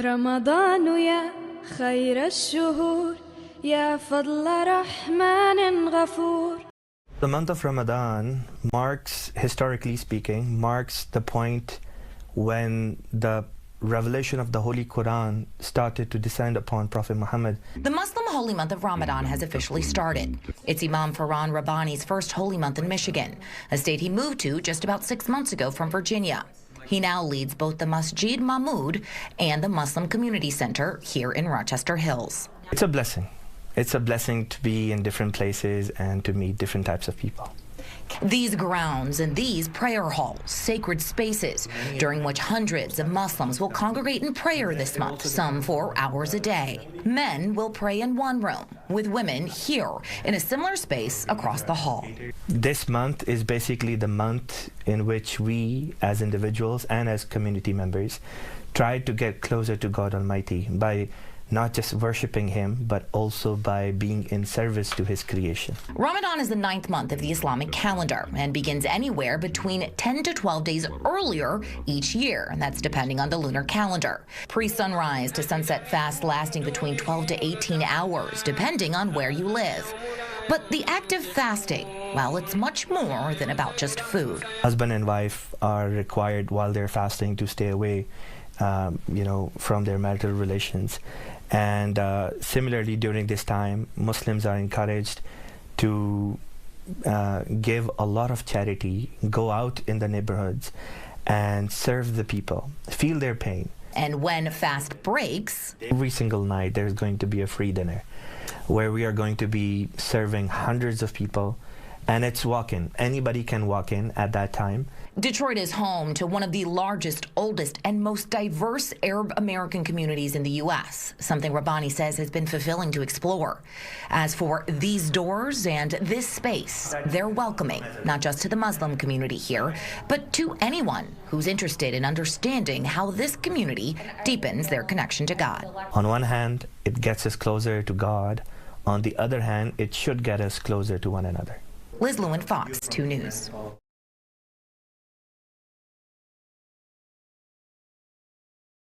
رمضان يا خير الشهور يا فضل رحمن غفور. The month of Ramadan marks, historically speaking, marks the point when the revelation of the Holy Quran started to descend upon Prophet Muhammad. The Muslim holy month of Ramadan has officially started. It's Imam Farhan Rabbani's first holy month in Michigan, a state he moved to just about 6 months ago from Virginia. He now leads both the Masjid Mahmood and the Muslim Community Center here in Rochester Hills. It's a blessing. It's a blessing to be in different places and to meet different types of people. These grounds and these prayer halls, sacred spaces, during which hundreds of Muslims will congregate in prayer this month, some 4 hours a day. Men will pray in one room, with women here in a similar space across the hall. This month is basically the month in which we, as individuals and as community members, try to get closer to God Almighty by not just worshiping Him, but also by being in service to His creation. Ramadan is the 9th month of the Islamic calendar and begins anywhere between 10 to 12 days earlier each year, and that's depending on the lunar calendar. Pre-sunrise to sunset fast lasting between 12 to 18 hours, depending on where you live. But the act of fasting, well, it's much more than about just food. Husband and wife are required while they're fasting to stay away from their marital relations. And similarly, during this time, Muslims are encouraged to give a lot of charity, go out in the neighborhoods and serve the people, feel their pain. And when fast breaks, every single night there's going to be a free dinner where we are going to be serving hundreds of people. And it's walk-in. Anybody can walk in at that time. Detroit is home to one of the largest, oldest, and most diverse Arab American communities in the U.S., something Rabbani says has been fulfilling to explore. As for these doors and this space, they're welcoming, not just to the Muslim community here, but to anyone who's interested in understanding how this community deepens their connection to God. On one hand, it gets us closer to God. On the other hand, it should get us closer to one another. Liz Lewin, Fox 2 News.